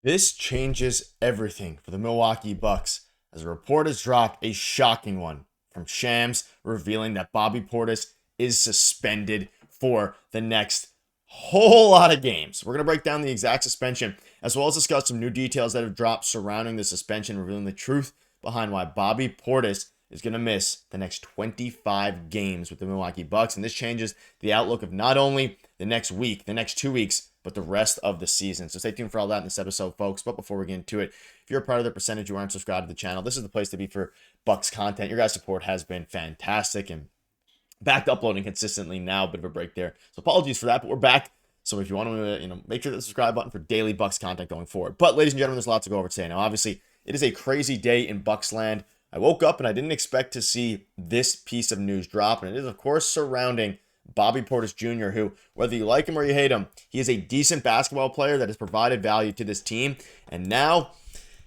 This changes everything for the Milwaukee Bucks as a report has dropped, a shocking one from Shams, revealing that Bobby Portis is suspended for the next whole lot of games. We're going to break down the exact suspension as well as discuss some new details that have dropped surrounding the suspension, revealing the truth behind why Bobby Portis is going to miss the next 25 games with the Milwaukee Bucks. And this changes the outlook of not only the next week, the next 2 weeks, but the rest of the season. So stay tuned for all that in this episode, folks. But before we get into it, if you're a part of the percentage you aren't subscribed to the channel, this is the place to be for Bucks content. Your guys' support has been fantastic and back to uploading consistently now. Bit of a break there. So apologies for that, but we're back. So if you want to, make sure to hit the subscribe button for daily Bucks content going forward. But ladies and gentlemen, there's a lot to go over today. Now, obviously, it is a crazy day in Bucks land. I woke up and I didn't expect to see this piece of news drop, and it is, of course, surrounding Bobby Portis Jr., who, whether you like him or you hate him, he is a decent basketball player that has provided value to this team, and now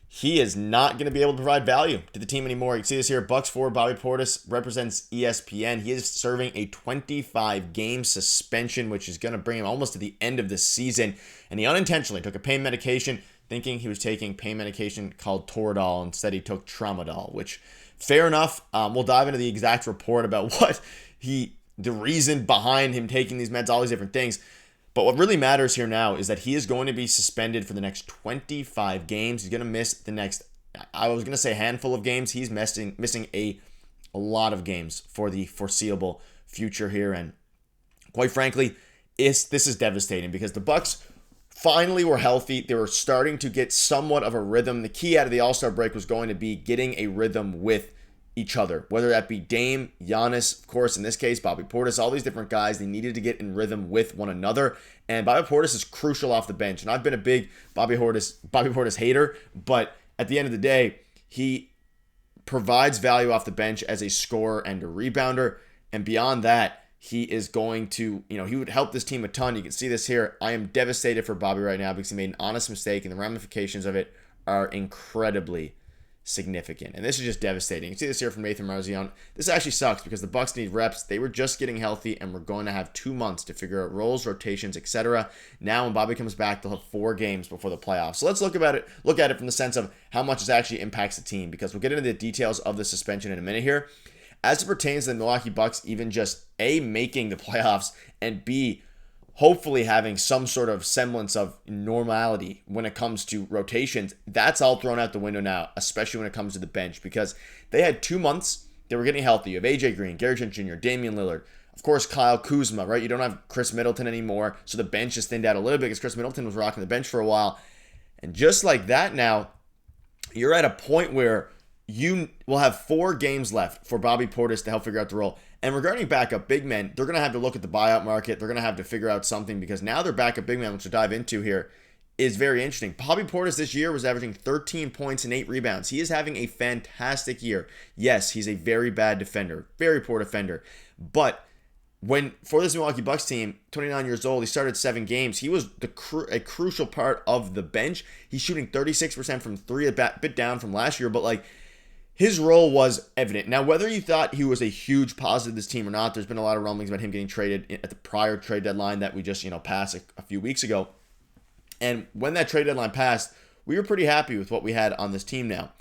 he is not going to be able to provide value to the team anymore. You can see this here. Bucks forward Bobby Portis represents ESPN. He is serving a 25-game suspension, which is going to bring him almost to the end of the season. And he unintentionally took a pain medication, thinking he was taking pain medication called Toradol. Instead, he took Tramadol, which, fair enough. We'll dive into the exact report about the reason behind him taking these meds, all these different things. But what really matters here now is that he is going to be suspended for the next 25 games. He's going to miss the next, I was going to say handful of games. He's missing a lot of games for the foreseeable future here. And quite frankly, this is devastating because the Bucks finally were healthy. They were starting to get somewhat of a rhythm. The key out of the All-Star break was going to be getting a rhythm with each other, whether that be Dame, Giannis, of course, in this case, Bobby Portis, all these different guys. They needed to get in rhythm with one another, and Bobby Portis is crucial off the bench. And I've been a big Bobby Portis hater, but at the end of the day, he provides value off the bench as a scorer and a rebounder, and beyond that, he is going to, he would help this team a ton. You can see this here. I am devastated for Bobby right now because he made an honest mistake, and the ramifications of it are incredibly significant. And this is just devastating. You see this here from Nathan Marzion. This actually sucks because the Bucks need reps. They were just getting healthy, and we're going to have 2 months to figure out roles, rotations, etc. Now, when Bobby comes back, they'll have 4 games before the playoffs. So let's look at it from the sense of how much this actually impacts the team, because we'll get into the details of the suspension in a minute here. As it pertains to the Milwaukee Bucks, even just A, making the playoffs, and B, hopefully having some sort of semblance of normality when it comes to rotations, that's all thrown out the window now, especially when it comes to the bench, because they had 2 months. They were getting healthy. You have AJ Green, Gary Trent Jr., Damian Lillard, of course, Kyle Kuzma, right? You don't have Chris Middleton anymore, so the bench is thinned out a little bit because Chris Middleton was rocking the bench for a while. And just like that now, you're at a point where you will have 4 games left for Bobby Portis to help figure out the role. And regarding backup big men, they're going to have to look at the buyout market. They're going to have to figure out something because now their backup big man, which we'll dive into here, is very interesting. Bobby Portis this year was averaging 13 points and 8 rebounds. He is having a fantastic year. Yes, he's a very bad defender, very poor defender. But for this Milwaukee Bucks team, 29 years old, he started 7 games. He was a crucial part of the bench. He's shooting 36% from 3, a bit down from last year, but his role was evident. Now, whether you thought he was a huge positive to this team or not, there's been a lot of rumblings about him getting traded at the prior trade deadline that we just, passed a few weeks ago. And when that trade deadline passed, we were pretty happy with what we had on this team now.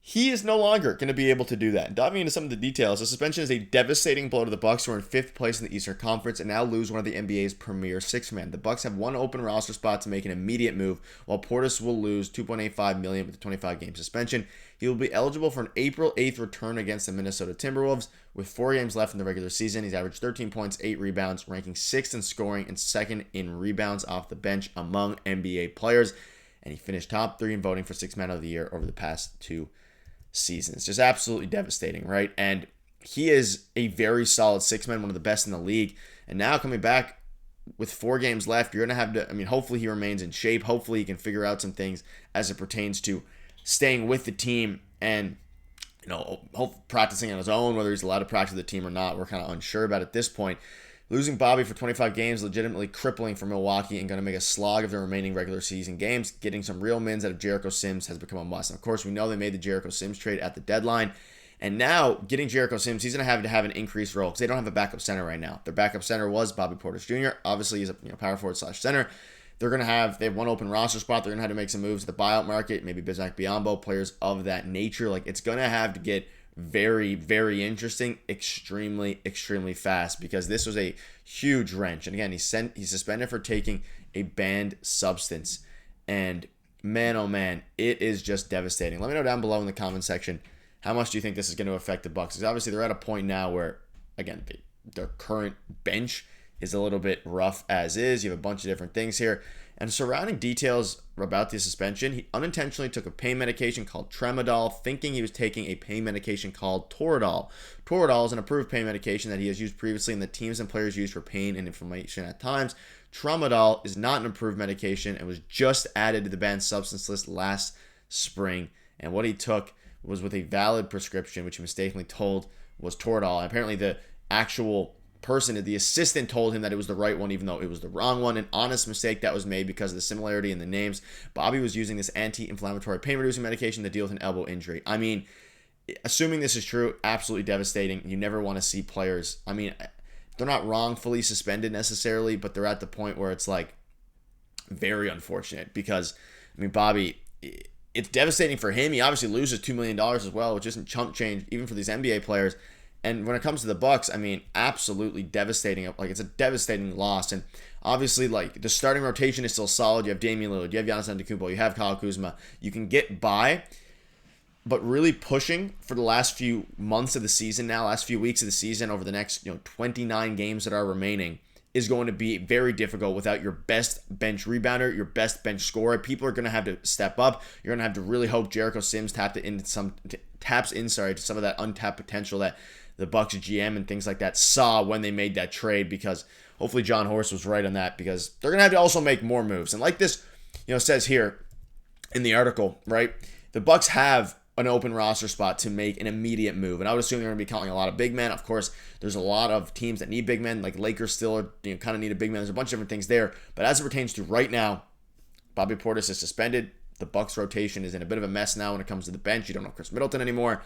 He is no longer going to be able to do that. Diving into some of the details, the suspension is a devastating blow to the Bucks, who are in 5th place in the Eastern Conference and now lose one of the NBA's premier 6-men. The Bucks have 1 open roster spot to make an immediate move, while Portis will lose $2.85 million with the 25-game suspension. He will be eligible for an April 8th return against the Minnesota Timberwolves. With 4 games left in the regular season, he's averaged 13 points, 8 rebounds, ranking 6th in scoring and 2nd in rebounds off the bench among NBA players. And he finished top 3 in voting for 6-man of the year over the past 2 seasons. Just absolutely devastating, right? And he is a very solid 6-man, one of the best in the league. And now coming back with 4 games left, you're going to have to, hopefully he remains in shape. Hopefully he can figure out some things as it pertains to staying with the team and, practicing on his own, whether he's allowed to practice with the team or not. We're kind of unsure about it at this point. Losing Bobby for 25 games, legitimately crippling for Milwaukee and going to make a slog of the remaining regular season games. Getting some real wins out of Jericho Sims has become a must. And of course, we know they made the Jericho Sims trade at the deadline. And now, getting Jericho Sims, he's going to have an increased role because they don't have a backup center right now. Their backup center was Bobby Portis Jr. Obviously, he's a power forward / center. they have one open roster spot. They're going to have to make some moves to the buyout market, maybe Bizak Biyombo, players of that nature. Like, it's going to have to get very, very interesting, extremely, extremely fast, because this was a huge wrench. And again, he's suspended for taking a banned substance. And man, oh man, it is just devastating. Let me know down below in the comment section, how much do you think this is going to affect the Bucks? Because obviously they're at a point now where, again, their current bench is a little bit rough as is. You have a bunch of different things here. And surrounding details about the suspension, he unintentionally took a pain medication called Tramadol, thinking he was taking a pain medication called Toradol. Toradol is an approved pain medication that he has used previously and the teams and players use for pain and inflammation at times. Tramadol is not an approved medication and was just added to the banned substance list last spring. And what he took was with a valid prescription, which he mistakenly told was Toradol. And apparently the actual person, the assistant, told him that it was the right one, even though it was the wrong one. An honest mistake that was made because of the similarity in the names. Bobby was using this anti-inflammatory pain-reducing medication to deal with an elbow injury. I mean, assuming this is true, absolutely devastating. You never want to see players, I mean, they're not wrongfully suspended necessarily, but they're at the point where it's like very unfortunate because, I mean, Bobby, it's devastating for him. He obviously loses $2 million as well, which isn't chump change even for these NBA players. And when it comes to the Bucks, I mean, absolutely devastating. Like, it's a devastating loss. And obviously, like, the starting rotation is still solid. You have Damian Lillard, you have Giannis Antetokounmpo, you have Kyle Kuzma. You can get by, but really pushing for the last few months of the season now, last few weeks of the season, over the next 29 games that are remaining, is going to be very difficult without your best bench rebounder, your best bench scorer. People are going to have to step up. You're going to have to really hope Jericho Sims taps into some of that untapped potential that the Bucks GM and things like that saw when they made that trade, because hopefully John Horst was right on that, because they're going to have to also make more moves. And like this, says here in the article, right, the Bucks have an open roster spot to make an immediate move. And I would assume they're going to be calling a lot of big men. Of course, there's a lot of teams that need big men, like Lakers still are, kind of need a big man. There's a bunch of different things there. But as it pertains to right now, Bobby Portis is suspended. The Bucks rotation is in a bit of a mess now when it comes to the bench. You don't have Chris Middleton anymore.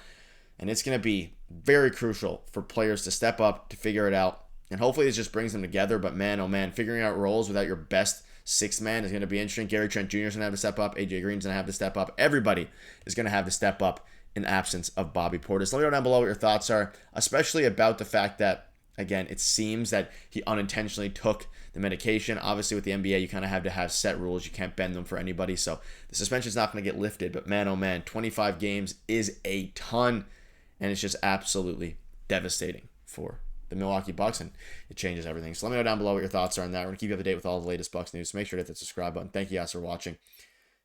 And it's going to be very crucial for players to step up, to figure it out. And hopefully it just brings them together. But man, oh man, figuring out roles without your best sixth man is going to be interesting. Gary Trent Jr. is going to have to step up. AJ Green's going to have to step up. Everybody is going to have to step up in absence of Bobby Portis. Let me know down below what your thoughts are, especially about the fact that, again, it seems that he unintentionally took the medication. Obviously, with the NBA, you kind of have to have set rules. You can't bend them for anybody. So the suspension is not going to get lifted. But man, oh man, 25 games is a ton. And it's just absolutely devastating for the Milwaukee Bucks, and it changes everything. So let me know down below what your thoughts are on that. We're going to keep you up to date with all the latest Bucks news. So make sure to hit that subscribe button. Thank you guys for watching.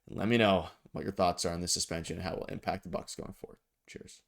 And let me know what your thoughts are on this suspension and how it will impact the Bucks going forward. Cheers.